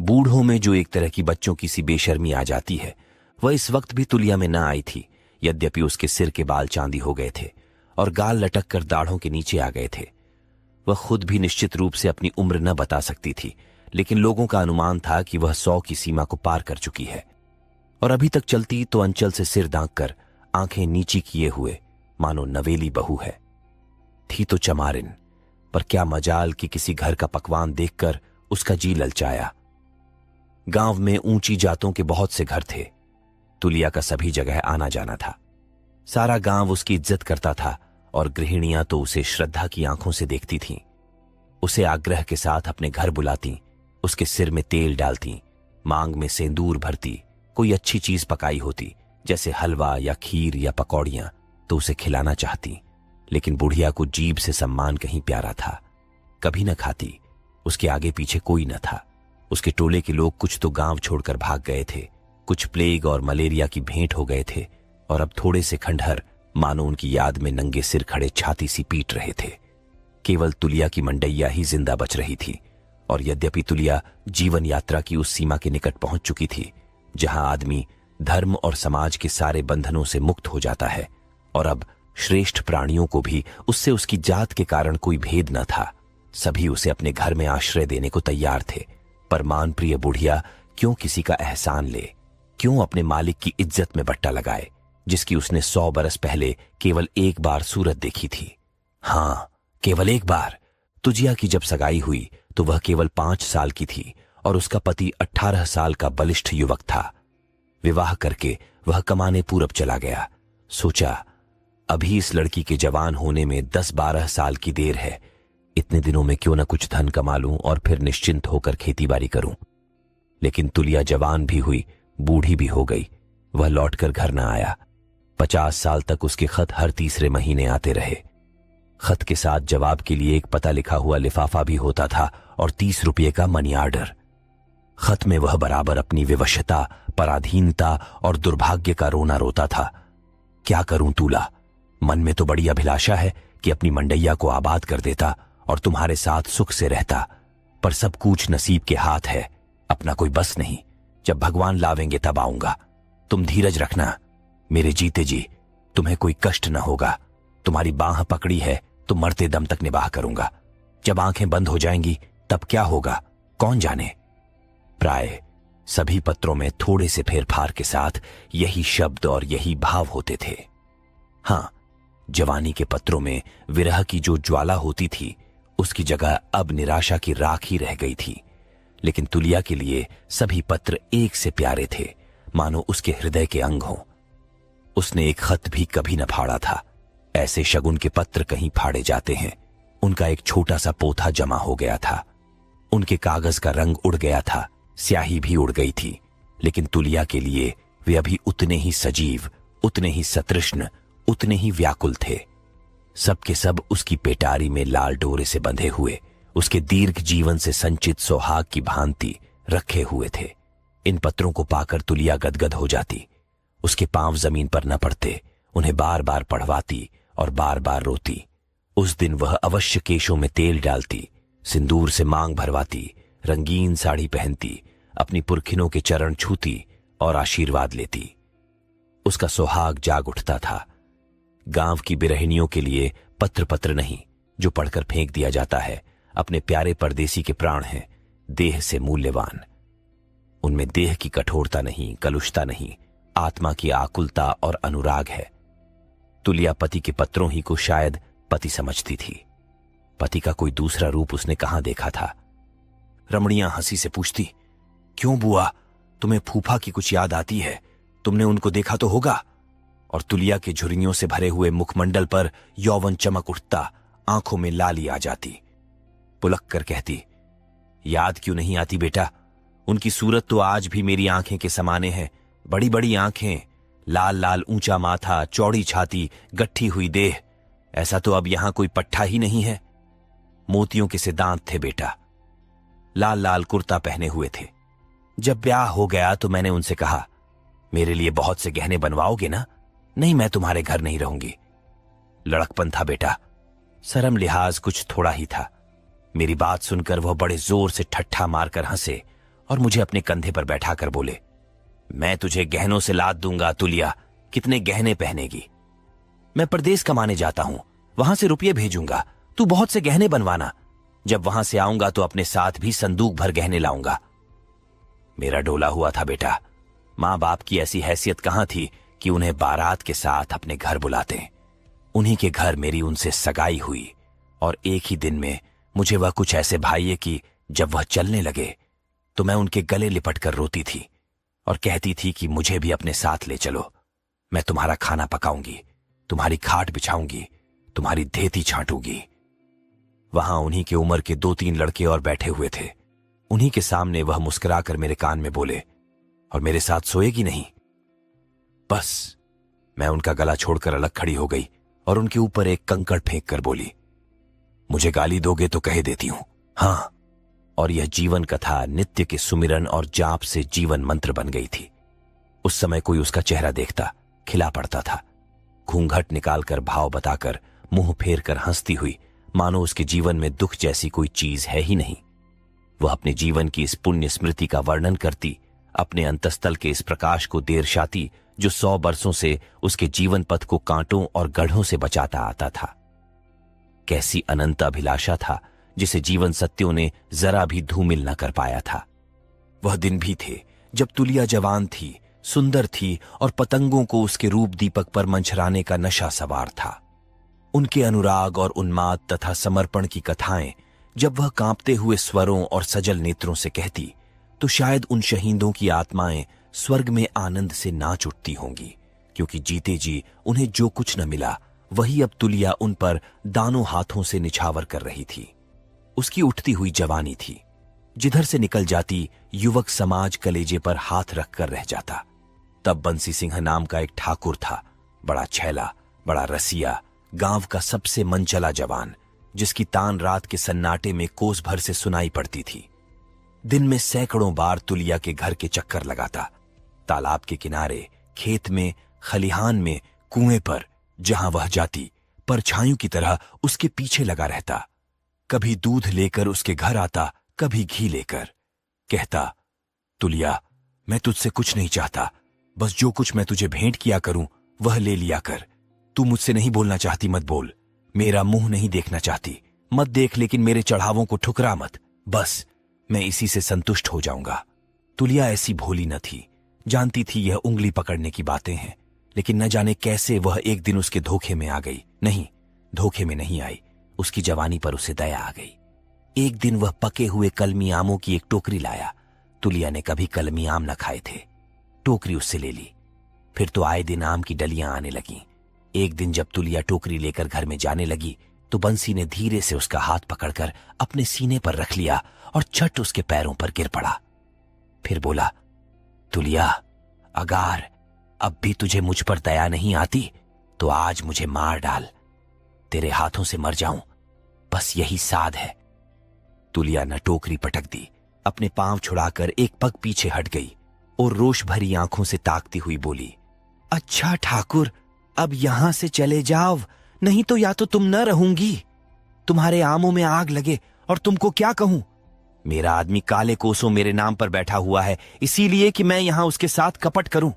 बूढ़ों में जो एक तरह की बच्चों की सी बेशर्मी आ जाती है, वह इस वक्त भी तुलिया में न आई थी। यद्यपि उसके सिर के बाल चांदी हो गए थे और गाल लटक कर दाढ़ों के नीचे आ गए थे। वह खुद भी निश्चित रूप से अपनी उम्र न बता सकती थी, लेकिन लोगों का अनुमान था कि वह 100 की सीमा को पार कर चुकी है और अभी तक चलती तो अंचल से सिर दांग कर आंखें नीची किए हुए मानो नवेली बहू है। थी तो चमारिन, पर क्या मजाल कि किसी घर का पकवान देखकर उसका जी ललचाया। गांव में ऊंची जातों के बहुत से घर थे। तुलिया का सभी जगह आना जाना था। सारा गांव उसकी इज्जत करता था और गृहिणियां तो उसे श्रद्धा की आंखों से देखती थीं। उसे आग्रह के साथ अपने घर बुलाती, उसके सिर में तेल डालती, मांग में सेंदूर भरती। कोई अच्छी चीज पकाई होती, जैसे हलवा या खीर या पकौड़ियां, तो उसे खिलाना चाहती। लेकिन बुढ़िया को जीभ से सम्मान कहीं प्यारा था। कभी न खाती, उसके आगे पीछे कोई न था। उसके टोले के लोग कुछ तो गांव छोड़कर भाग गए थे, कुछ प्लेग और मलेरिया की भेंट हो गए थे और अब थोड़े से खंडहर मानो उनकी याद में नंगे सिर खड़े छाती सी पीट रहे थे। केवल तुलिया की मंडैया ही जिंदा बच रही थी। और यद्यपि तुलिया जीवन यात्रा की उस सीमा के निकट पहुंच चुकी थी जहां आदमी धर्म और समाज के सारे बंधनों से मुक्त हो जाता है, और अब श्रेष्ठ प्राणियों को भी उससे उसकी जात के कारण कोई भेद न था। सभी उसे अपने घर में आश्रय देने को तैयार थे। पर मानप्रिय बुढ़िया क्यों किसी का एहसान ले, क्यों अपने मालिक की इज्जत में बट्टा लगाए, जिसकी उसने 100 बरस पहले केवल एक बार सूरत देखी थी। हां, केवल एक बार। तुजिया की जब सगाई हुई तो वह केवल 5 साल की थी और उसका पति 18 साल का बलिष्ठ युवक था। विवाह करके वह कमाने पूरब चला गया। सोचा, अभी इस लड़की के जवान होने में 10-12 साल की देर है। इतने दिनों में क्यों न कुछ धन कमा लूं और फिर निश्चिंत होकर खेतीबाड़ी करूं। लेकिन तुलिया जवान भी हुई, बूढ़ी भी हो गई। वह लौटकर घर न आया। 50 साल तक उसके खत हर तीसरे महीने आते रहे। खत के साथ जवाब के लिए एक पता लिखा हुआ लिफाफा भी होता था और 30 रुपये का मनी ऑर्डर। खत में वह बराबर अपनी विवशता, पराधीनता और दुर्भाग्य का रोना रोता था। क्या करूं तूला, मन में तो बड़ी अभिलाषा है कि अपनी मंडैया को आबाद कर देता और तुम्हारे साथ सुख से रहता, पर सब कुछ नसीब के हाथ है। अपना कोई बस नहीं। जब भगवान लावेंगे तब आऊंगा। तुम धीरज रखना, मेरे जीते जी तुम्हें कोई कष्ट न होगा। तुम्हारी बाह पकड़ी है तो मरते दम तक निभाह करूंगा। जब आंखें बंद हो जाएंगी तब क्या होगा, कौन जाने। प्राय सभी पत्रों में थोड़े से फेरफार के साथ यही शब्द और यही भाव होते थे। हां, जवानी के पत्रों में विरह की जो ज्वाला होती थी, उसकी जगह अब निराशा की राख ही रह गई थी। लेकिन तुलिया के लिए सभी पत्र एक से प्यारे थे, मानो उसके हृदय के अंग हों। उसने एक खत भी कभी न फाड़ा था। ऐसे शगुन के पत्र कहीं फाड़े जाते हैं। उनका एक छोटा सा पोथा जमा हो गया था। उनके कागज का रंग उड़ गया था, स्याही भी उड़ गई थी। लेकिन तुलिया के लिए वे अभी उतने ही सजीव, उतने ही सतृष्ण, उतने ही व्याकुल थे। सबके सब उसकी पेटारी में लाल डोरे से बंधे हुए, उसके दीर्घ जीवन से संचित सौहाग की भांति रखे हुए थे। इन पत्रों को पाकर तुलिया गदगद हो जाती। उसके पांव जमीन पर न पड़ते, उन्हें बार बार पढ़वाती और बार बार रोती। उस दिन वह अवश्य केशों में तेल डालती, सिंदूर से मांग भरवाती, रंगीन साड़ी पहनती, अपनी पुरखिनों के चरण छूती और आशीर्वाद लेती। उसका सुहाग जाग उठता था। गांव की बिरहिनियों के लिए पत्र पत्र नहीं, जो पढ़कर फेंक दिया जाता है, अपने प्यारे परदेसी के प्राण हैं, देह से मूल्यवान। उनमें देह की कठोरता नहीं, कलुषता नहीं, आत्मा की आकुलता और अनुराग है। तुलिया पति के पत्रों ही को शायद पति समझती थी। पति का कोई दूसरा रूप उसने कहां देखा था। रमणियां हंसी से पूछती, क्यों बुआ, तुम्हें फूफा की कुछ याद आती है? तुमने उनको देखा तो होगा। और तुलिया के झुर्रियों से भरे हुए मुखमंडल पर यौवन चमक उठता, आंखों में लाली आ जाती। पुलक कर कहती, याद क्यों नहीं आती बेटा? उनकी सूरत तो आज भी मेरी आंखें के समाने है। बड़ी बड़ी आंखें, लाल लाल ऊंचा माथा, चौड़ी छाती, गट्ठी हुई देह। ऐसा तो अब यहां कोई पट्ठा ही नहीं है। मोतियों के से दांत थे बेटा। लाल लाल कुर्ता पहने हुए थे। जब ब्याह हो गया तो मैंने उनसे कहा, मेरे लिए बहुत से गहने बनवाओगे ना? नहीं, मैं तुम्हारे घर नहीं रहूंगी। लड़कपन था बेटा, शर्म लिहाज कुछ थोड़ा ही था। मेरी बात सुनकर वह बड़े जोर से ठट्ठा मारकर हंसे और मुझे अपने कंधे पर बैठाकर बोले, मैं तुझे गहनों से लाद दूंगा तुलिया, कितने गहने पहनेगी? मैं परदेश कमाने जाता हूं, वहां से रुपये भेजूंगा, तू बहुत से गहने बनवाना। जब वहां से आऊंगा तो अपने साथ भी संदूक भर गहने लाऊंगा। मेरा डोला हुआ था बेटा। मां बाप की ऐसी हैसियत कहां थी कि उन्हें बारात के साथ अपने घर बुलाते। उन्हीं के घर मेरी उनसे सगाई हुई और एक ही दिन में मुझे वह कुछ ऐसे भाइये कि जब वह चलने लगे तो मैं उनके गले लिपट कर रोती थी और कहती थी कि मुझे भी अपने साथ ले चलो। मैं तुम्हारा खाना पकाऊंगी, तुम्हारी खाट बिछाऊंगी, तुम्हारी धेती छांटूंगी। वहां उन्हीं के उम्र के 2-3 लड़के और बैठे हुए थे। उन्हीं के सामने वह मुस्कुराकर मेरे कान में बोले, और मेरे साथ सोएगी नहीं? बस मैं उनका गला छोड़कर अलग खड़ी हो गई और उनके ऊपर एक कंकड़ फेंक कर बोली, मुझे गाली दोगे तो कह देती हूं, हां। और यह जीवन कथा नित्य के सुमिरन और जाप से जीवन मंत्र बन गई थी। उस समय कोई उसका चेहरा देखता, खिला पड़ता था। घूंघट निकालकर, भाव बताकर, मुंह फेर कर हंसती हुई, मानो उसके जीवन में दुख जैसी कोई चीज है ही नहीं। वह अपने जीवन की इस पुण्य स्मृति का वर्णन करती, अपने अंतस्तल के इस प्रकाश को देरशाती जो 100 बरसों से उसके जीवन पथ को कांटों और गढ़ों से बचाता आता था। कैसी अनंत अभिलाषा था जिसे जीवन सत्यों ने जरा भी धूमिल न कर पाया था। वह दिन भी थे जब तुलिया जवान थी, सुंदर थी और पतंगों को उसके रूप दीपक पर मंझराने का नशा सवार था। उनके अनुराग और उन्माद तथा समर्पण की कथाएं जब वह कांपते हुए स्वरों और सजल नेत्रों से कहती तो शायद उन शहीदों की आत्माएं स्वर्ग में आनंद से नाच उठती होंगी, क्योंकि जीते जी उन्हें जो कुछ न मिला वही अब तुलिया उन पर दानों हाथों से निछावर कर रही थी। उसकी उठती हुई जवानी थी, जिधर से निकल जाती युवक समाज कलेजे पर हाथ रखकर रह जाता। तब बंसी सिंह नाम का एक ठाकुर था, बड़ा छैला, बड़ा रसिया, गांव का सबसे मनचला जवान, जिसकी तान रात के सन्नाटे में कोस भर से सुनाई पड़ती थी। दिन में सैकड़ों बार तुलिया के घर के चक्कर लगाता, तालाब के किनारे, खेत में, खलिहान में, कुएं पर, जहां वह जाती परछाइयों की तरह उसके पीछे लगा रहता। कभी दूध लेकर उसके घर आता, कभी घी लेकर। कहता, तुलिया, मैं तुझसे कुछ नहीं चाहता, बस जो कुछ मैं तुझे भेंट किया करूं वह ले लिया कर। तू मुझसे नहीं बोलना चाहती मत बोल, मेरा मुंह नहीं देखना चाहती मत देख, लेकिन मेरे चढ़ावों को ठुकरा मत, बस मैं इसी से संतुष्ट हो जाऊंगा। तुलिया ऐसी भोली न थी, जानती थी यह उंगली पकड़ने की बातें हैं, लेकिन न जाने कैसे वह एक दिन उसके धोखे में आ गई। नहीं, धोखे में नहीं आई, उसकी जवानी पर उसे दया आ गई। एक दिन वह पके हुए कलमी आमों की एक टोकरी लाया। तुलिया ने कभी कलमी आम न खाए थे। टोकरी उससे ले ली। फिर तो आए दिन आम की डलियां आने लगीं। एक दिन जब तुलिया टोकरी लेकर घर में जाने लगी तो बंसी ने धीरे से उसका हाथ पकड़कर अपने सीने पर रख लिया और झट उसके पैरों पर गिर पड़ा। फिर बोला, तुलिया, अगार अब भी तुझे मुझ पर दया नहीं आती तो आज मुझे मार डाल, तेरे हाथों से मर जाऊं, बस यही साध है। तुलिया ने टोकरी पटक दी, अपने पांव छुड़ाकर एक पग पीछे हट गई और रोष भरी आंखों से ताकती हुई बोली, अच्छा ठाकुर, अब यहां से चले जाओ, नहीं तो या तो तुम न रहूंगी, तुम्हारे आमों में आग लगे और तुमको क्या कहूं। मेरा आदमी काले कोसों मेरे नाम पर बैठा हुआ है, इसीलिए कि मैं यहां उसके साथ कपट करूं।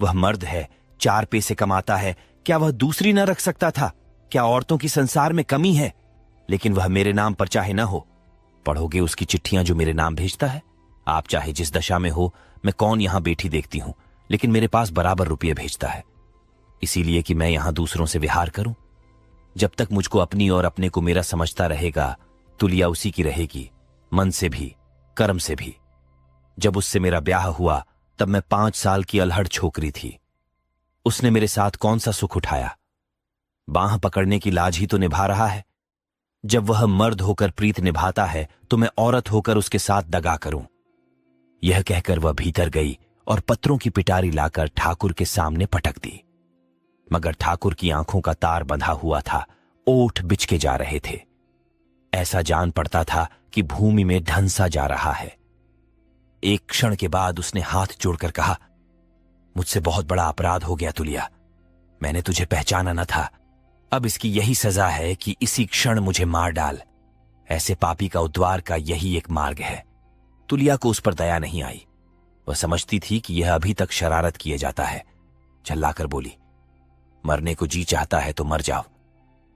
वह मर्द है, 4 पैसे कमाता है, क्या वह दूसरी न रख सकता था? क्या औरतों की संसार में कमी है? लेकिन वह मेरे नाम पर चाहे ना हो। पढ़ोगे उसकी चिट्ठियां जो मेरे नाम भेजता है? आप चाहे जिस दशा में हो, मैं कौन यहां बैठी देखती हूं, लेकिन मेरे पास बराबर रुपये भेजता है, इसीलिए कि मैं यहां दूसरों से विहार करूं। जब तक मुझको अपनी और अपने को मेरा समझता रहेगा, तुलिया उसी की रहेगी, मन से भी, कर्म से भी। जब उससे मेरा ब्याह हुआ तब मैं 5 साल की अलहड़ छोकरी थी। उसने मेरे साथ कौन सा सुख उठाया? बांह पकड़ने की लाज ही तो निभा रहा है। जब वह मर्द होकर प्रीत निभाता है तो मैं औरत होकर उसके साथ दगा करूं। यह कहकर वह भीतर गई और पत्रों की पिटारी लाकर ठाकुर के सामने पटक दी। मगर ठाकुर की आंखों का तार बंधा हुआ था, ओठ बिचके जा रहे थे। ऐसा जान पड़ता था कि भूमि में ढंसा जा रहा है। एक क्षण के बाद उसने हाथ जोड़कर कहा, मुझसे बहुत बड़ा अपराध हो गया तुलिया, मैंने तुझे पहचाना न था। अब इसकी यही सजा है कि इसी क्षण मुझे मार डाल। ऐसे पापी का उद्धार का यही एक मार्ग है। तुलिया को उस पर दया नहीं आई। वह समझती थी कि यह अभी तक शरारत किए जाता है। चिल्लाकर बोली, मरने को जी चाहता है तो मर जाओ।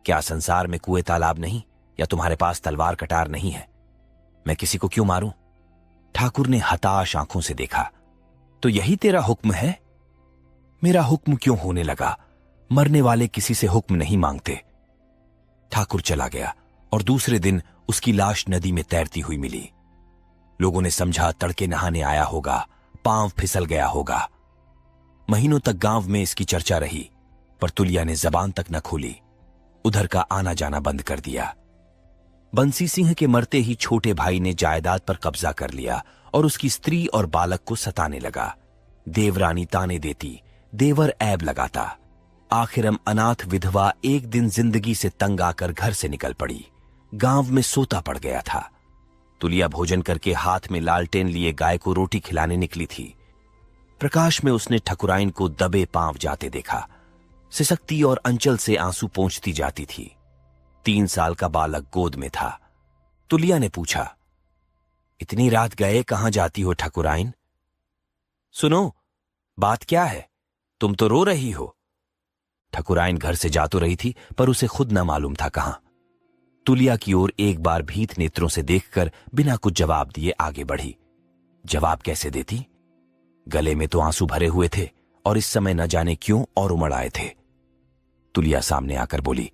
क्या संसार में कुएं तालाब नहीं, या तुम्हारे पास तलवार कटार नहीं है? मैं किसी को क्यों मारूं? ठाकुर ने हताश आंखों से देखा। तो यही तेरा हुक्म है? मेरा हुक्म क्यों होने लगा? मरने वाले किसी से हुक्म नहीं मांगते। ठाकुर चला गया और दूसरे दिन उसकी लाश नदी में तैरती हुई मिली। लोगों ने समझा तड़के नहाने आया होगा, पांव फिसल गया होगा। महीनों तक गांव में इसकी चर्चा रही, पर तुलिया ने जबान तक न खोली। उधर का आना जाना बंद कर दिया। बंसी सिंह के मरते ही छोटे भाई ने जायदाद पर कब्जा कर लिया और उसकी स्त्री और बालक को सताने लगा। देवरानी ताने देती, देवर ऐब लगाता। आखिरम अनाथ विधवा एक दिन जिंदगी से तंग आकर घर से निकल पड़ी। गांव में सोता पड़ गया था। तुलिया भोजन करके हाथ में लालटेन लिए गाय को रोटी खिलाने निकली थी। प्रकाश में उसने ठकुराइन को दबे पांव जाते देखा। सिसकती और अंचल से आंसू पोंछती जाती थी। 3 साल का बालक गोद में था। तुलिया ने पूछा, इतनी रात गए कहां जाती हो ठकुराइन? सुनो, बात क्या है? तुम तो रो रही हो। ठकुराइन घर से जा तो रही थी, पर उसे खुद न मालूम था कहां। तुलिया की ओर एक बार भीत नेत्रों से देखकर बिना कुछ जवाब दिए आगे बढ़ी। जवाब कैसे देती? गले में तो आंसू भरे हुए थे और इस समय न जाने क्यों और उमड़ आए थे। तुलिया सामने आकर बोली,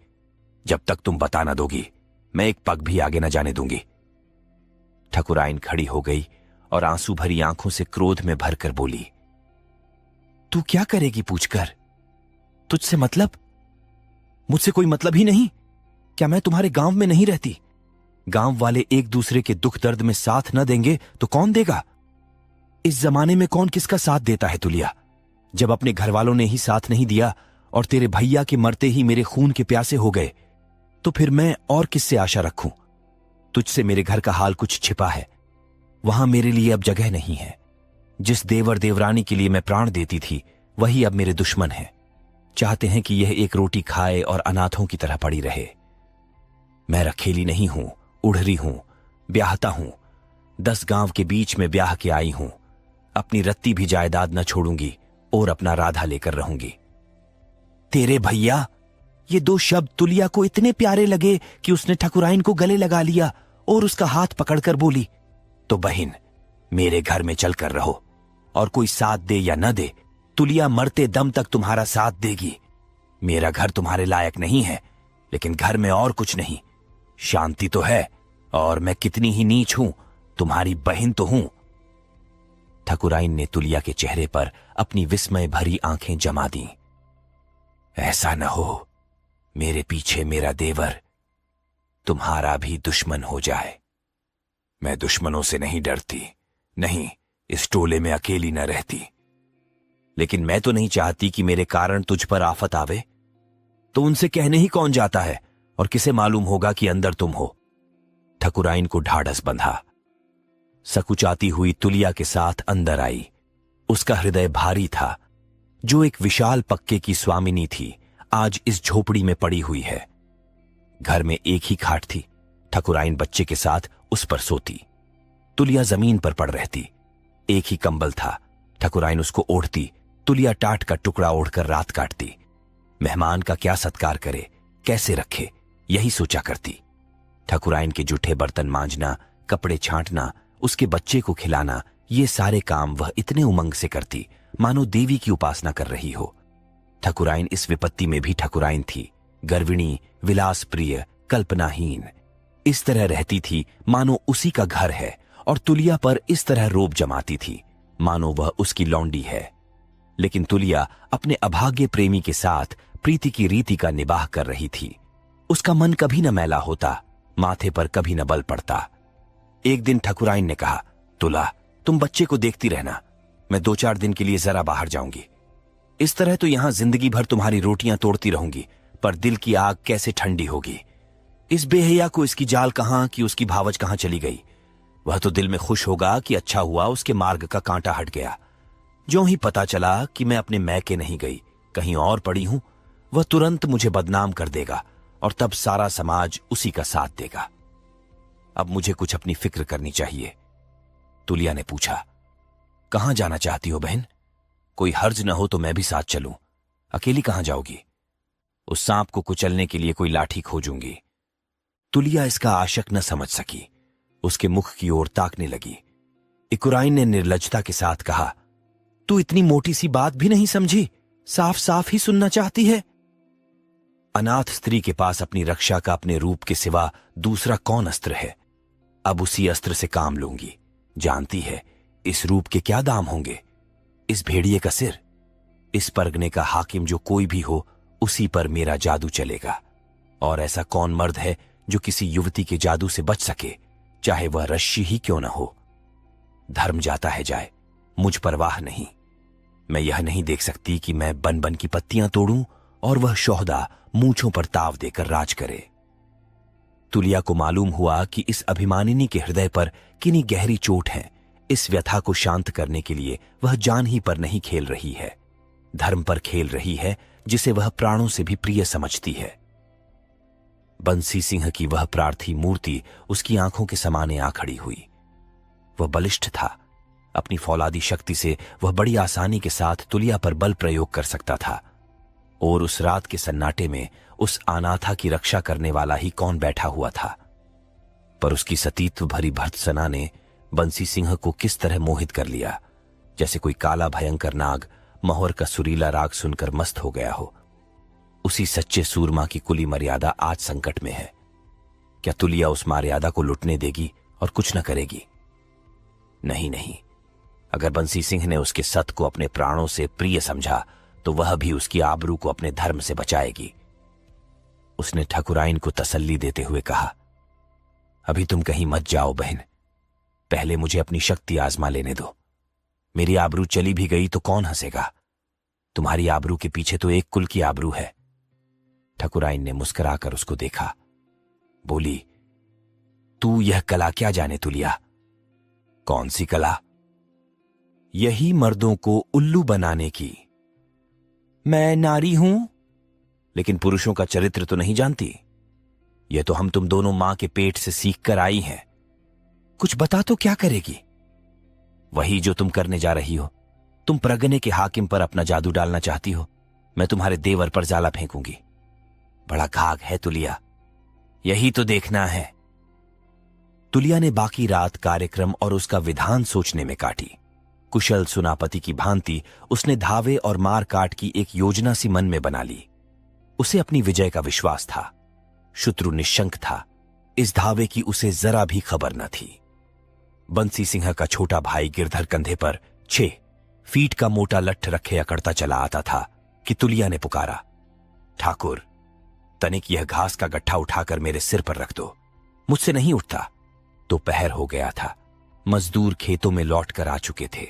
जब तक तुम बता न दोगी, मैं एक पग भी आगे न जाने दूंगी। ठकुराइन खड़ी हो गई और आंसू भरी आंखों से क्रोध में भरकर बोली, तू क्या करेगी पूछकर? तुझसे मतलब? मुझसे कोई मतलब ही नहीं। क्या मैं तुम्हारे गांव में नहीं रहती? गांव वाले एक दूसरे के दुख दर्द में साथ न देंगे तो कौन देगा? इस जमाने में कौन किसका साथ देता है तुलिया? जब अपने घर वालों ने ही साथ नहीं दिया और तेरे भैया के मरते ही मेरे खून के प्यासे हो गए, तो फिर मैं और किससे आशा रखूं? तुझसे मेरे घर का हाल कुछ छिपा है। वहां मेरे लिए अब जगह नहीं है। जिस देवर देवरानी के लिए मैं प्राण देती थी, वही अब मेरे दुश्मन हैं। चाहते हैं कि यह एक रोटी खाए और अनाथों की तरह पड़ी रहे। मैं रखेली नहीं हूं, उड़हरी हूं, ब्याहता हूं। 10 गांव के बीच में ब्याह के आई हूं। अपनी रत्ती भी जायदाद न छोड़ूंगी और अपना राधा लेकर रहूंगी। तेरे भैया? ये 2 शब्द तुलिया को इतने प्यारे लगे कि उसने ठकुराइन को गले लगा लिया और उसका हाथ पकड़कर बोली, तो बहन, मेरे घर में चलकर रहो, और कोई साथ दे या न दे, तुलिया मरते दम तक तुम्हारा साथ देगी। मेरा घर तुम्हारे लायक नहीं है, लेकिन घर में और कुछ नहीं। शांति तो है, और मैं कितनी ही नीच हूं, तुम्हारी बहन तो हूं। ठकुराइन ने तुलिया के चेहरे पर अपनी विस्मय भरी आंखें जमा दी। ऐसा न हो मेरे पीछे मेरा देवर तुम्हारा भी दुश्मन हो जाए। मैं दुश्मनों से नहीं डरती, नहीं, इस टोले में अकेली न रहती। लेकिन मैं तो नहीं चाहती कि मेरे कारण तुझ पर आफत आवे। तो उनसे कहने ही कौन जाता है, और किसे मालूम होगा कि अंदर तुम हो? ठकुराइन को ढाढ़स बंधा। सकुचाती हुई तुलिया के साथ अंदर आई। उसका हृदय भारी था। जो एक विशाल पक्के की स्वामिनी थी, आज इस झोपड़ी में पड़ी हुई है। घर में एक ही खाट थी। ठकुराइन बच्चे के साथ उस पर सोती। तुलिया जमीन पर पड़ रहती। एक ही कंबल था। ठकुराइन उसको ओढ़ती, तुलिया टाट का टुकड़ा ओढ़कर रात काटती। मेहमान का क्या सत्कार करे, कैसे रखे, यही सोचा करती। ठकुराइन के जूठे बर्तन मांजना, कपड़े छांटना, उसके बच्चे को खिलाना, ये सारे काम वह इतने उमंग से करती मानो देवी की उपासना कर रही हो। ठकुराइन इस विपत्ति में भी ठकुराइन थी, गर्विणी, विलास प्रिय, कल्पनाहीन। इस तरह रहती थी मानो उसी का घर है, और तुलिया पर इस तरह रोब जमाती थी मानो वह उसकी लौंडी है। लेकिन तुलिया अपने अभागे प्रेमी के साथ प्रीति की रीति का निबाह कर रही थी। उसका मन कभी न मैला होता, माथे पर कभी न बल पड़ता। एक दिन ठकुराइन ने कहा, तुला, तुम बच्चे को देखती रहना, मैं 2-4 दिन के लिए जरा बाहर जाऊंगी। इस तरह तो यहां जिंदगी भर तुम्हारी रोटियां तोड़ती रहूंगी, पर दिल की आग कैसे ठंडी होगी। इस बेहया को इसकी जाल कहां कि उसकी भावज कहां चली गई। वह तो दिल में खुश होगा कि अच्छा हुआ उसके मार्ग का कांटा हट गया। ज्यों ही पता चला कि मैं अपने मैके नहीं गई, कहीं और पड़ी हूं, वह तुरंत मुझे बदनाम कर देगा, और तब सारा समाज उसी का साथ देगा। अब मुझे कुछ अपनी फिक्र करनी चाहिए। तुलिया ने पूछा। कहां जाना चाहती हो बहन? कोई हर्ज न हो तो मैं भी साथ चलूं। अकेली कहां जाओगी? उस सांप को कुचलने के लिए कोई लाठी खोजूंगी। तुलिया इसका आशक न समझ सकी। उसके मुख की ओर ताकने लगी। इकुराइन ने निर्लज्जता के साथ कहा, तू इतनी मोटी सी बात भी नहीं समझी? साफ साफ ही सुनना चाहती है। अनाथ स्त्री के पास अपनी रक्षा का अपने रूप के सिवा दूसरा कौन अस्त्र है? अब उसी अस्त्र से काम लूंगी। जानती है इस रूप के क्या दाम होंगे? इस भेड़िए का सिर, इस परगने का हाकिम जो कोई भी हो, उसी पर मेरा जादू चलेगा। और ऐसा कौन मर्द है जो किसी युवती के जादू से बच सके, चाहे वह रश्मि ही क्यों न हो? धर्म जाता है जाए, मुझ परवाह नहीं। मैं यह नहीं देख सकती कि मैं बन बन की पत्तियां तोड़ूं और वह शोहदा मूंछों पर ताव देकर राज करे। तुलिया को मालूम हुआ कि इस अभिमानिनी के हृदय पर कितनी गहरी चोट है। इस व्यथा को शांत करने के लिए वह जान ही पर नहीं खेल रही है, धर्म पर खेल रही है, जिसे वह प्राणों से भी प्रिय समझती है। बंसी सिंह की वह प्रार्थी मूर्ति उसकी आंखों के समाने आ खड़ी हुई। वह बलिष्ठ था। अपनी फौलादी शक्ति से वह बड़ी आसानी के साथ तुलिया पर बल प्रयोग कर सकता था। और उस रात के सन्नाटे में उस अनाथा की रक्षा करने वाला ही कौन बैठा हुआ था? पर उसकी सतीत्व भरी भर्त्सना ने बंसी सिंह को किस तरह मोहित कर लिया, जैसे कोई काला भयंकर नाग मोहर का सुरीला राग सुनकर मस्त हो गया हो। उसी सच्चे सूरमा की कुली मर्यादा आज संकट में है। क्या तुलिया उस मर्यादा को लुटने देगी और कुछ न करेगी? नहीं नहीं, अगर बंसी सिंह ने उसके सत को अपने प्राणों से प्रिय समझा तो वह भी उसकी आबरू को अपने धर्म से बचाएगी। उसने ठकुराइन को तसल्ली देते हुए कहा, अभी तुम कहीं मत जाओ बहन, पहले मुझे अपनी शक्ति आजमा लेने दो। मेरी आबरू चली भी गई तो कौन हंसेगा? तुम्हारी आबरू के पीछे तो एक कुल की आबरू है। ठकुराइन ने मुस्कुराकर उसको देखा, बोली, तू यह कला क्या जाने तुलिया? कौन सी कला? यही मर्दों को उल्लू बनाने की। मैं नारी हूं, लेकिन पुरुषों का चरित्र तो नहीं जानती। यह तो हम तुम दोनों मां के पेट से सीख कर आई हैं। कुछ बता तो क्या करेगी? वही जो तुम करने जा रही हो। तुम प्रगने के हाकिम पर अपना जादू डालना चाहती हो। मैं तुम्हारे देवर पर जाला फेंकूंगी। बड़ा घाघ है तुलिया, यही तो देखना है। तुलिया ने बाकी रात कार्यक्रम और उसका विधान सोचने में काटी। कुशल सुनापति की भांति उसने धावे और मार काट की एक योजना सी मन में बना ली। उसे अपनी विजय का विश्वास था। शत्रु निशंक था। इस धावे की उसे जरा भी खबर न थी। बंसी सिंह का छोटा भाई गिरधर कंधे पर 6 फीट का मोटा लट्ठ रखे अकड़ता चला आता था कि तुलिया ने पुकारा, ठाकुर, तनिक यह घास का गट्ठा उठाकर मेरे सिर पर रख दो। मुझसे नहीं उठता। दोपहर हो गया था। मजदूर खेतों में लौटकर आ चुके थे।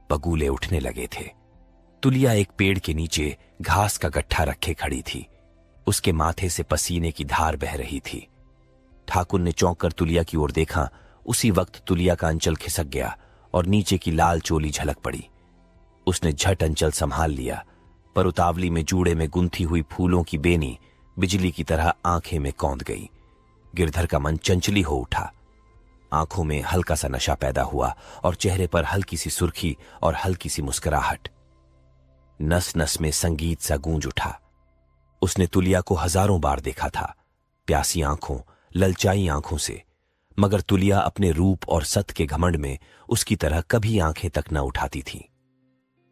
बगुले उठने लगे थे। तुलिया एक पेड़ के नीचे घास का गट्ठा रखे खड़ी थी। उसके माथे से पसीने की धार बह रही थी। ठाकुर ने चौंक कर तुलिया की ओर देखा। उसी वक्त तुलिया का अंचल खिसक गया और नीचे की लाल चोली झलक पड़ी। उसने झट अंचल संभाल लिया, पर उतावली में जूड़े में गुंथी हुई फूलों की बेनी बिजली की तरह आंखें में कौंध गई। गिरधर का मन चंचली हो उठा। आंखों में हल्का सा नशा पैदा हुआ और चेहरे पर हल्की सी सुर्खी और हल्की सी मुस्कुराहट। नस नस में संगीत सा गूंज उठा। उसने तुलिया को हजारों बार देखा था, प्यासी आंखों, ललचाई आंखों से, मगर तुलिया अपने रूप और सत के घमंड में उसकी तरह कभी आंखें तक न उठाती थी।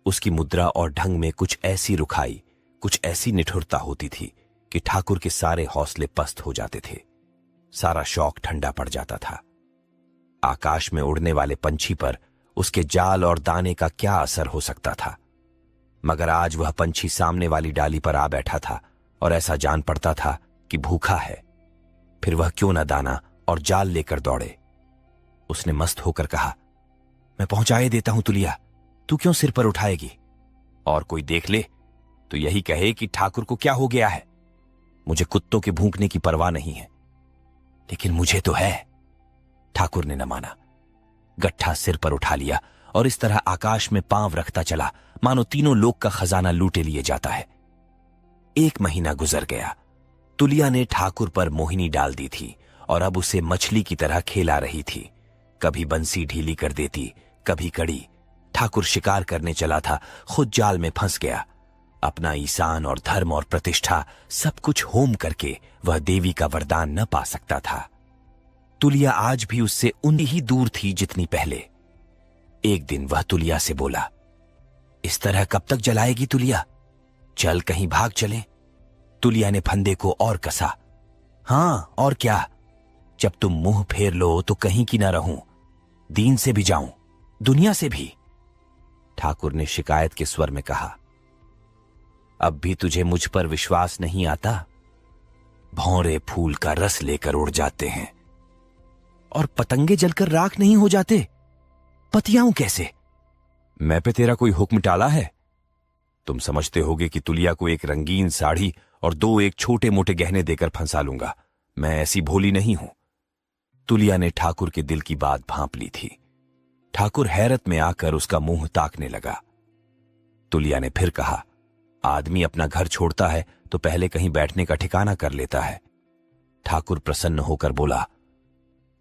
उसकी मुद्रा और ढंग में कुछ ऐसी रुखाई, कुछ ऐसी निठुरता होती थी कि ठाकुर के सारे हौसले पस्त हो जाते थे। सारा शौक ठंडा पड़ जाता था। आकाश में उड़ने वाले पंछी पर उसके जाल और दाने का क्या असर हो सकता था? मगर आज वह पंछी सामने वाली डाली पर आ बैठा था और ऐसा जान पड़ता था कि भूखा है। फिर वह क्यों न दाना और जाल लेकर दौड़े। उसने मस्त होकर कहा, मैं पहुंचाए देता हूं तुलिया, तू क्यों सिर पर उठाएगी? और कोई देख ले तो यही कहे कि ठाकुर को क्या हो गया है। मुझे कुत्तों के भूंकने की परवाह नहीं है, लेकिन मुझे तो है। ठाकुर ने न माना। गट्ठा सिर पर उठा लिया और इस तरह आकाश में पांव रखता चला मानो तीनों लोक का खजाना लूटे लिए जाता है। 1 महीना गुजर गया। तुलिया ने ठाकुर पर मोहिनी डाल दी थी और अब उसे मछली की तरह खेला रही थी। कभी बंसी ढीली कर देती, कभी कड़ी। ठाकुर शिकार करने चला था, खुद जाल में फंस गया। अपना ईसान और धर्म और प्रतिष्ठा सब कुछ होम करके वह देवी का वरदान न पा सकता था। तुलिया आज भी उससे उतनी ही दूर थी जितनी पहले। एक दिन वह तुलिया से बोला, इस तरह कब तक जलाएगी तुलिया? चल कहीं भाग चले। तुलिया ने फंदे को और कसा। हाँ और क्या, जब तुम मुंह फेर लो तो कहीं की ना रहूं, दीन से भी जाऊं, दुनिया से भी। ठाकुर ने शिकायत के स्वर में कहा, अब भी तुझे मुझ पर विश्वास नहीं आता? भौरे फूल का रस लेकर उड़ जाते हैं और पतंगे जलकर राख नहीं हो जाते, पतियाऊं कैसे? मैं पे तेरा कोई हुक्म टाला है? तुम समझते होगे कि तुलिया को एक रंगीन साड़ी और 2 एक छोटे मोटे गहने देकर फंसा लूंगा। मैं ऐसी भोली नहीं हूं। तुलिया ने ठाकुर के दिल की बात भांप ली थी। ठाकुर हैरत में आकर उसका मुंह ताकने लगा। तुलिया ने फिर कहा, आदमी अपना घर छोड़ता है तो पहले कहीं बैठने का ठिकाना कर लेता है। ठाकुर प्रसन्न होकर बोला,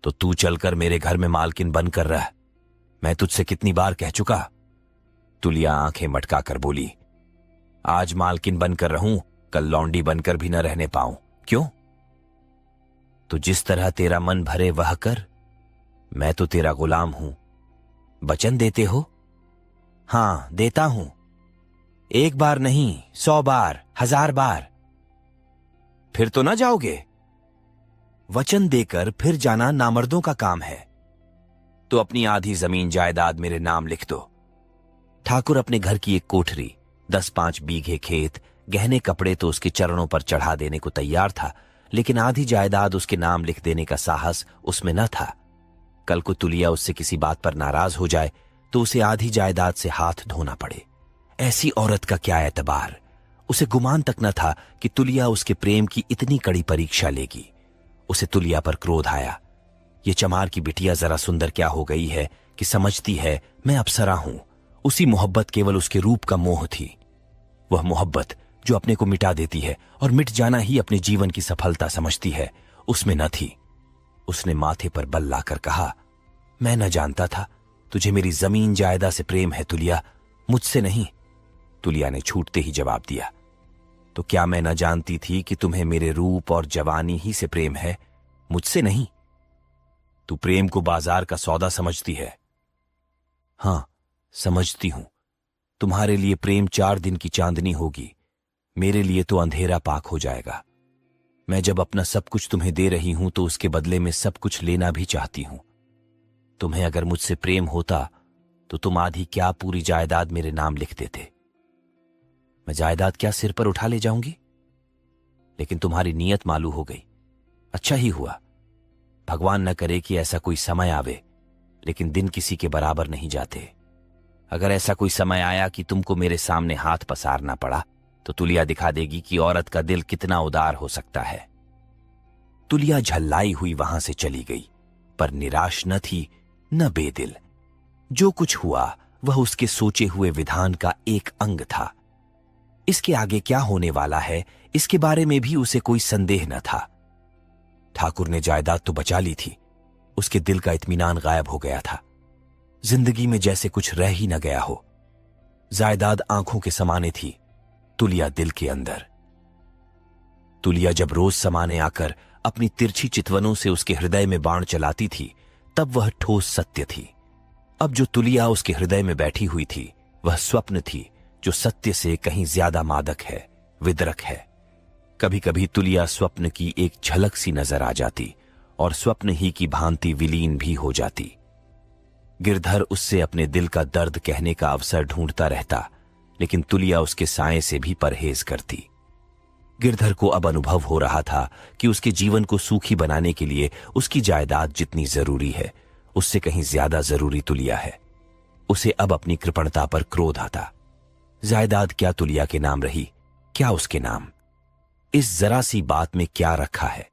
तो तू चलकर मेरे घर में मालकिन बनकर रह। मैं तुझसे कितनी बार कह चुका। तुलिया आंखें मटकाकर बोली, आज मालकिन बनकर रहूं, कल लौंडी बनकर भी न रहने पाऊं। क्यों? तो जिस तरह तेरा मन भरे वह कर। मैं तो तेरा गुलाम हूं। वचन देते हो? हां देता हूं। 1 बार नहीं, 100 बार, 1000 बार। फिर तो ना जाओगे? वचन देकर फिर जाना नामर्दों का काम है। तो अपनी आधी जमीन जायदाद मेरे नाम लिख दो। ठाकुर अपने घर की एक कोठरी, 10-5 बीघे खेत, गहने कपड़े तो उसके चरणों पर चढ़ा देने को तैयार था, लेकिन आधी जायदाद उसके नाम लिख देने का साहस उसमें न था। कल को तुलिया उससे किसी बात पर नाराज हो जाए तो उसे आधी जायदाद से हाथ धोना पड़े। ऐसी औरत का क्या एतबार। उसे गुमान तक न था कि तुलिया उसके प्रेम की इतनी कड़ी परीक्षा लेगी। उसे तुलिया पर क्रोध आया। ये चमार की बिटिया जरा सुंदर क्या हो गई है कि समझती है मैं अप्सरा हूं। उसी मोहब्बत केवल उसके रूप का मोह थी। वह मोहब्बत जो अपने को मिटा देती है और मिट जाना ही अपने जीवन की सफलता समझती है, उसमें न थी। उसने माथे पर बल लाकर कहा, मैं न जानता था तुझे मेरी जमीन जायदाद से प्रेम है तुलिया, मुझसे नहीं। तुलिया ने छूटते ही जवाब दिया, तो क्या मैं न जानती थी कि तुम्हें मेरे रूप और जवानी ही से प्रेम है, मुझसे नहीं? तू प्रेम को बाजार का सौदा समझती है। हां समझती हूं। तुम्हारे लिए प्रेम 4 दिन की चांदनी होगी, मेरे लिए तो अंधेरा पाक हो जाएगा। मैं जब अपना सब कुछ तुम्हें दे रही हूं तो उसके बदले में सब कुछ लेना भी चाहती हूं। तुम्हें अगर मुझसे प्रेम होता तो तुम आधी क्या पूरी जायदाद मेरे नाम लिख देते। मैं जायदाद क्या सिर पर उठा ले जाऊंगी? लेकिन तुम्हारी नीयत मालूम हो गई। अच्छा ही हुआ। भगवान न करे कि ऐसा कोई समय आवे, लेकिन दिन किसी के बराबर नहीं जाते। अगर ऐसा कोई समय आया कि तुमको मेरे सामने हाथ पसारना पड़ा तो तुलिया दिखा देगी कि औरत का दिल कितना उदार हो सकता है। तुलिया झल्लाई हुई वहां से चली गई, पर निराश न थी न बेदिल। जो कुछ हुआ वह उसके सोचे हुए विधान का एक अंग था। इसके आगे क्या होने वाला है इसके बारे में भी उसे कोई संदेह न था। ठाकुर ने जायदाद तो बचा ली थी, उसके दिल का इत्मीनान गायब हो गया था। जिंदगी में जैसे कुछ रह ही न गया हो। जायदाद आंखों के समाने थी, तुलिया दिल के अंदर। तुलिया जब रोज समाने आकर अपनी तिरछी चितवनों से उसके हृदय में बाण चलाती थी, तब वह ठोस सत्य थी। अब जो तुलिया उसके हृदय में बैठी हुई थी वह स्वप्न थी, जो सत्य से कहीं ज्यादा मादक है, विदरक है। कभी कभी तुलिया स्वप्न की एक झलक सी नजर आ जाती और स्वप्न ही की भांति विलीन भी हो जाती। गिरधर उससे अपने दिल का दर्द कहने का अवसर ढूंढता रहता, लेकिन तुलिया उसके साए से भी परहेज करती। गिरधर को अब अनुभव हो रहा था कि उसके जीवन को सूखी बनाने के लिए उसकी जायदाद जितनी जरूरी है, उससे कहीं ज्यादा जरूरी तुलिया है। उसे अब अपनी कृपणता पर क्रोध आता। जायदाद क्या तुलिया के नाम रही, क्या उसके नाम? इस जरा सी बात में क्या रखा है?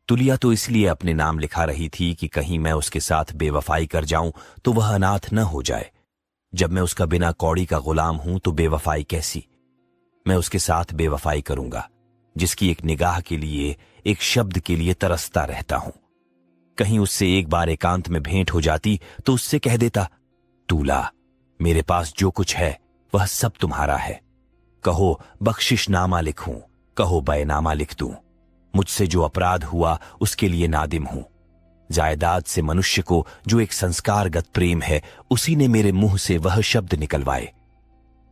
तुलिया तो इसलिए अपने नाम लिखा रही थी कि कहीं मैं उसके साथ बेवफाई कर जाऊं तो वह अनाथ न हो जाए। जब मैं उसका बिना कौड़ी का गुलाम हूं तो बेवफाई कैसी? मैं उसके साथ बेवफाई करूंगा जिसकी एक निगाह के लिए, एक शब्द के लिए तरसता रहता हूं। कहीं उससे एक बार एकांत में भेंट हो जाती तो उससे कह देता, तूला, मेरे पास जो कुछ है वह सब तुम्हारा है। कहो बख्शिशनामा लिखूं, कहो बैनामा लिख दूं। मुझसे जो अपराध हुआ उसके लिए नादिम हूं। जायदाद से मनुष्य को जो एक संस्कारगत प्रेम है, उसी ने मेरे मुंह से वह शब्द निकलवाए।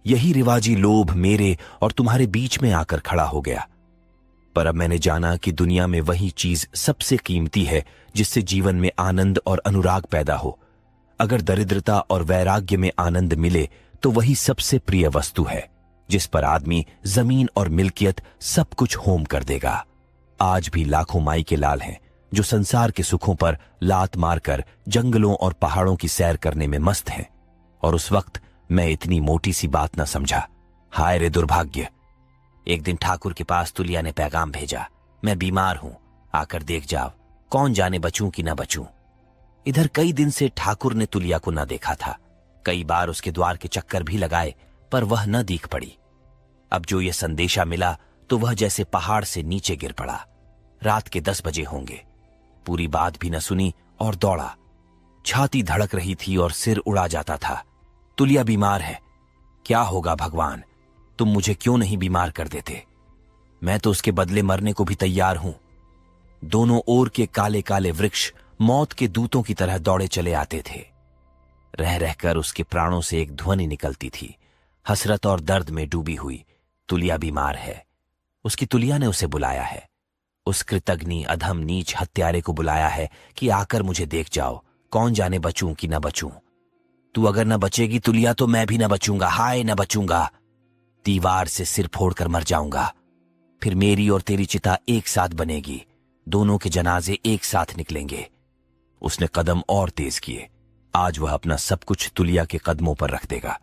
यही रिवाजी लोभ मेरे और तुम्हारे बीच में आकर खड़ा हो गया। पर अब मैंने जाना कि दुनिया में वही चीज सबसे कीमती है जिससे जीवन में आनंद और अनुराग पैदा हो। अगर दरिद्रता और वैराग्य में आनंद मिले तो वही सबसे प्रिय वस्तु है, जिस पर आदमी जमीन और मिल्कियत सब कुछ होम कर देगा। आज भी लाखों माई के लाल हैं जो संसार के सुखों पर लात मारकर जंगलों और पहाड़ों की सैर करने में मस्त हैं। और उस वक्त मैं इतनी मोटी सी बात न समझा। हाय रे दुर्भाग्य। एक दिन ठाकुर के पास तुलिया ने पैगाम भेजा, मैं बीमार हूं, आकर देख जाओ, कौन जाने बचूं कि न बचूं। इधर कई दिन से ठाकुर ने तुलिया को न देखा था। कई बार उसके द्वार के चक्कर भी लगाए, पर वह न दिख पड़ी। अब जो यह संदेशा मिला तो वह जैसे पहाड़ से नीचे गिर पड़ा। रात के 10 बजे होंगे। पूरी बात भी न सुनी और दौड़ा। छाती धड़क रही थी और सिर उड़ा जाता था। तुलिया बीमार है। क्या होगा भगवान, तुम मुझे क्यों नहीं बीमार कर देते? मैं तो उसके बदले मरने को भी तैयार हूं। दोनों ओर के काले काले वृक्ष मौत के दूतों की तरह दौड़े चले आते थे। रह रहकर उसके प्राणों से एक ध्वनि निकलती थी, हसरत और दर्द में डूबी हुई, तुलिया बीमार है। उसकी तुलिया ने उसे बुलाया है। उस कृतघ्नि अधम नीच हत्यारे को बुलाया है कि आकर मुझे देख जाओ, कौन जाने बचूं कि न बचूं। तू अगर न बचेगी तुलिया तो मैं भी न बचूंगा। हाय न बचूंगा। दीवार से सिर फोड़कर मर जाऊंगा। फिर मेरी और तेरी चिता एक साथ बनेगी। दोनों के जनाजे एक साथ निकलेंगे। उसने कदम और तेज किए। आज वह अपना सब कुछ तुलिया के कदमों पर रख देगा।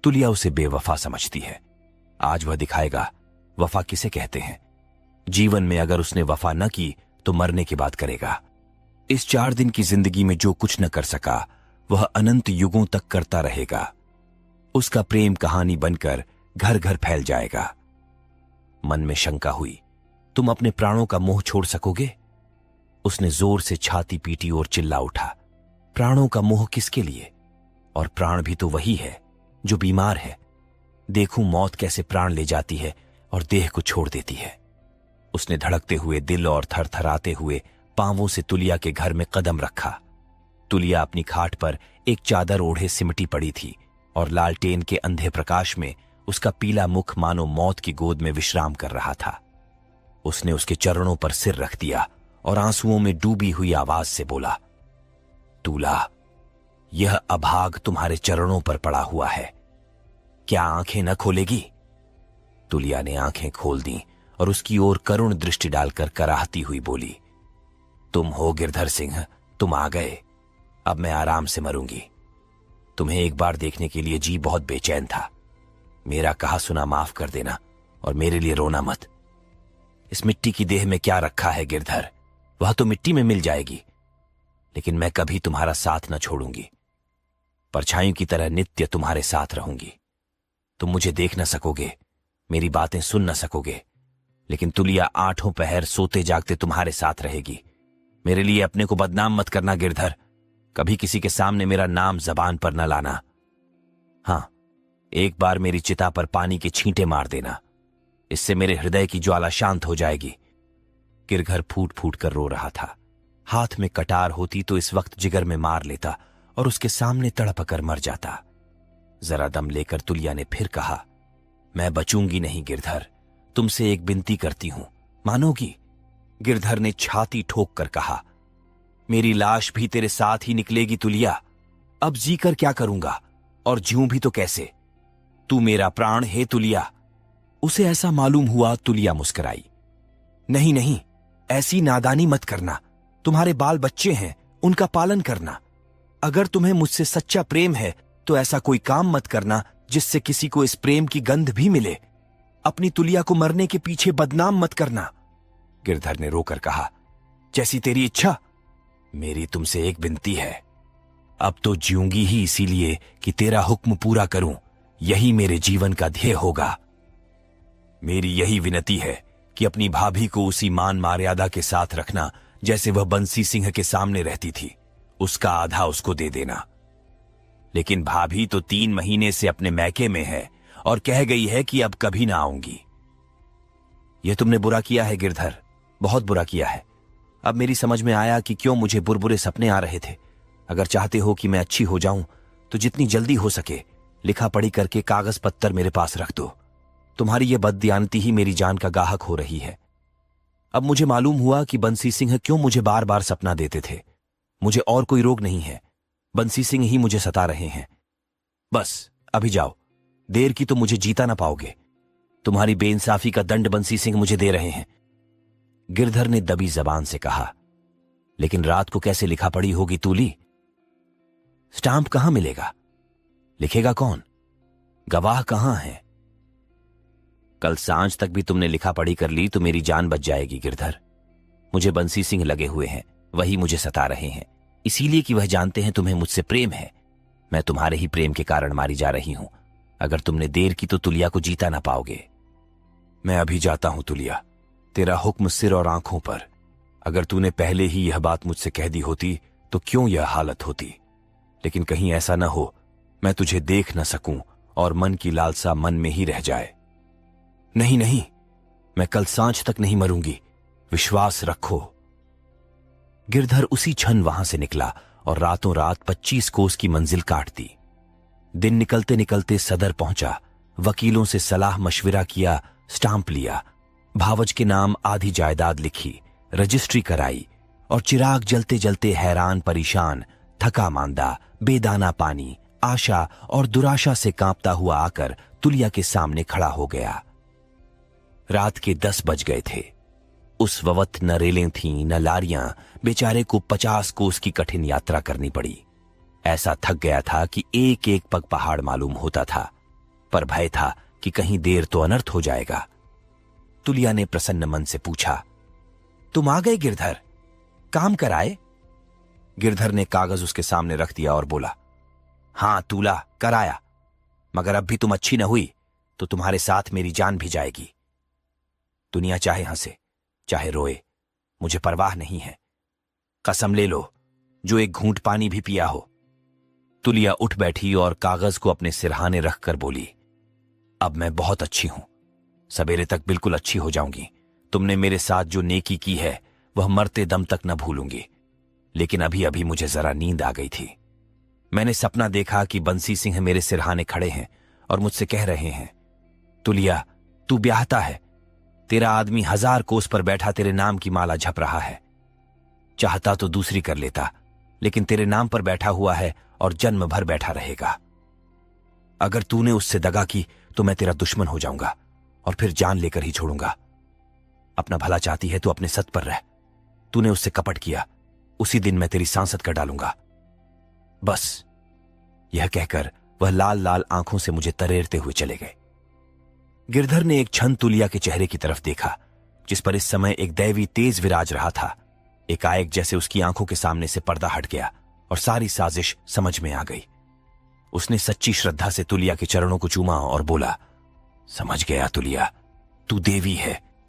तुलिया उसे बेवफा समझती है। आज वह दिखाएगा वफा किसे कहते हैं। जीवन में अगर उसने वफा न की तो मरने के बाद करेगा। इस 4 दिन की जिंदगी में जो कुछ न कर सका वह अनंत युगों तक करता रहेगा। उसका प्रेम कहानी बनकर घर घर फैल जाएगा। मन में शंका हुई, तुम अपने प्राणों का मोह छोड़ सकोगे? उसने जोर से छाती पीटी और चिल्ला उठा, प्राणों का मोह किसके लिए? और प्राण भी तो वही है जो बीमार है। देखूं मौत कैसे प्राण ले जाती है और देह को छोड़ देती है। उसने धड़कते हुए दिल और थरथराते हुए पांवों से तुलिया के घर में कदम रखा। तुलिया अपनी खाट पर एक चादर ओढ़े सिमटी पड़ी थी और लालटेन के अंधे प्रकाश में उसका पीला मुख मानो मौत की गोद में विश्राम कर रहा था। उसने उसके चरणों पर सिर रख दिया और आंसुओं में डूबी हुई आवाज से बोला, तूला, यह अभाग तुम्हारे चरणों पर पड़ा हुआ है, क्या आंखें न खोलेगी? तुलिया ने आंखें खोल दी और उसकी ओर करुण दृष्टि डालकर कराहती हुई बोली, तुम हो गिरधर सिंह, तुम आ गए। अब मैं आराम से मरूंगी। तुम्हें एक बार देखने के लिए जी बहुत बेचैन था। मेरा कहा सुना माफ कर देना और मेरे लिए रोना मत। इस मिट्टी की देह में क्या रखा है गिरधर, वह तो मिट्टी में मिल जाएगी। लेकिन मैं कभी तुम्हारा साथ न छोड़ूंगी। परछाइयों की तरह नित्य तुम्हारे साथ रहूंगी। तुम मुझे देख न सकोगे, मेरी बातें सुन न सकोगे, लेकिन तुलिया 8 पहर सोते जागते तुम्हारे साथ रहेगी। मेरे लिए अपने को बदनाम मत करना गिरधर। कभी किसी के सामने मेरा नाम जबान पर न लाना। हां, एक बार मेरी चिता पर पानी के छींटे मार देना, इससे मेरे हृदय की ज्वाला शांत हो जाएगी। गिरधर फूट फूट कर रो रहा था। हाथ में कटार होती तो इस वक्त जिगर में मार लेता और उसके सामने तड़पकर मर जाता। जरा दम लेकर तुलिया ने फिर कहा, मैं बचूंगी नहीं गिरधर, तुमसे एक विनती करती हूं, मानोगी? गिरधर ने छाती ठोक कर कहा, मेरी लाश भी तेरे साथ ही निकलेगी तुलिया। अब जीकर क्या करूंगा और ज्यूं भी तो कैसे? तू मेरा प्राण है तुलिया। उसे ऐसा मालूम हुआ। तुलिया मुस्कुराई, नहीं नहीं, ऐसी नादानी मत करना। तुम्हारे बाल बच्चे हैं, उनका पालन करना। अगर तुम्हें मुझसे सच्चा प्रेम है तो ऐसा कोई काम मत करना जिससे किसी को इस प्रेम की गंध भी मिले। अपनी तुलिया को मरने के पीछे बदनाम मत करना। गिरधर ने रोकर कहा, जैसी तेरी इच्छा। मेरी तुमसे एक विनती है, अब तो जीऊंगी ही इसीलिए कि तेरा हुक्म पूरा करूं। यही मेरे जीवन का ध्येय होगा। मेरी यही विनती है कि अपनी भाभी को उसी मान मर्यादा के साथ रखना जैसे वह बंसी सिंह के सामने रहती थी, उसका आधा उसको दे देना। लेकिन भाभी तो 3 महीने से अपने मैके में है और कह गई है कि अब कभी ना आऊंगी। यह तुमने बुरा किया है गिरधर, बहुत बुरा किया है। अब मेरी समझ में आया कि क्यों मुझे बुरबुरे सपने आ रहे थे। अगर चाहते हो कि मैं अच्छी हो जाऊं तो जितनी जल्दी हो सके लिखा पढ़ी करके कागज पत्तर मेरे पास रख दो। तुम्हारी यह बददियानती ही मेरी जान का गाहक हो रही है। अब मुझे मालूम हुआ कि बंसी सिंह क्यों मुझे बार बार सपना देते थे। मुझे और कोई रोग नहीं है, बंसी सिंह ही मुझे सता रहे हैं। बस अभी जाओ, देर की तो मुझे जीता ना पाओगे। तुम्हारी बेइंसाफी का दंड बंसी सिंह मुझे दे रहे हैं। गिरधर ने दबी जबान से कहा, लेकिन रात को कैसे लिखा पढ़ी होगी तूली? स्टाम्प कहां मिलेगा? लिखेगा कौन? गवाह कहां है? कल सांझ तक भी तुमने लिखा पढ़ी कर ली तो मेरी जान बच जाएगी गिरधर। मुझे बंसी सिंह लगे हुए हैं, वही मुझे सता रहे हैं, इसीलिए कि वह जानते हैं तुम्हें मुझसे प्रेम है। मैं तुम्हारे ही प्रेम के कारण मारी जा रही हूं। अगर तुमने देर की तो तुलिया को जीता ना पाओगे। मैं अभी जाता हूं तुलिया, तेरा हुक्म सिर और आंखों पर। अगर तूने पहले ही यह बात मुझसे कह दी होती तो क्यों यह हालत होती। लेकिन कहीं ऐसा न हो मैं तुझे देख न सकूं और मन की लालसा मन में ही रह जाए। नहीं नहीं, मैं कल सांझ तक नहीं मरूंगी, विश्वास रखो। गिरधर उसी क्षण वहां से निकला और रातों रात 25 कोस की मंजिल काट दी। दिन निकलते निकलते सदर पहुंचा, वकीलों से सलाह मशविरा किया, स्टाम्प लिया, भावज के नाम आधी जायदाद लिखी, रजिस्ट्री कराई और चिराग जलते जलते हैरान परेशान, थका मांदा, बेदाना पानी, आशा और दुराशा से कांपता हुआ आकर तुलिया के सामने खड़ा हो गया। रात के 10 बज गए थे। उस वक्त न रेलें थीं न लारियां। बेचारे को 50 कोस की कठिन यात्रा करनी पड़ी। ऐसा थक गया था कि एक एक पग पहाड़ मालूम होता था, पर भय था कि कहीं देर तो अनर्थ हो जाएगा। तुलिया ने प्रसन्न मन से पूछा, तुम आ गए गिरधर, काम कराए? गिरधर ने कागज उसके सामने रख दिया और बोला, हां तूला, कराया, मगर अब भी तुम अच्छी न हुई तो तुम्हारे साथ मेरी जान भी जाएगी। दुनिया चाहे हंसे चाहे रोए, मुझे परवाह नहीं है। कसम ले लो, जो एक घूंट पानी भी पिया हो। तुलिया उठ बैठी और कागज को अपने सिरहाने रखकर बोली, अब मैं बहुत अच्छी हूं, सवेरे तक बिल्कुल अच्छी हो जाऊंगी। तुमने मेरे साथ जो नेकी की है वह मरते दम तक न भूलूंगी। लेकिन अभी अभी मुझे जरा नींद आ गई थी। मैंने सपना देखा कि बंसी सिंह मेरे सिरहाने खड़े हैं और मुझसे कह रहे हैं, तुलिया तू ब्याहता है, तेरा आदमी 1000 कोस पर बैठा तेरे नाम की माला झप रहा है। चाहता तो दूसरी कर लेता, लेकिन तेरे नाम पर बैठा हुआ है और जन्म भर बैठा रहेगा। अगर तूने उससे दगा की तो मैं तेरा दुश्मन हो जाऊंगा और फिर जान लेकर ही छोड़ूंगा। अपना भला चाहती है तो अपने सत पर रह। तूने उससे कपट किया, उसी दिन मैं तेरी सांसत कर डालूंगा। बस। यह कहकर वह लाल लाल आंखों से मुझे तरेरते हुए चले गए। गिरधर ने एक क्षण तुलिया के चेहरे की तरफ देखा, जिस पर इस समय एक दैवी तेज विराज रहा था। एकाएक जैसे उसकी आंखों के सामने से पर्दा हट गया और सारी साजिश समझ में आ गई। उसने सच्ची श्रद्धा से तुलिया के चरणों को चूमा और बोला, समझ गया तुलिया, तू देवी है,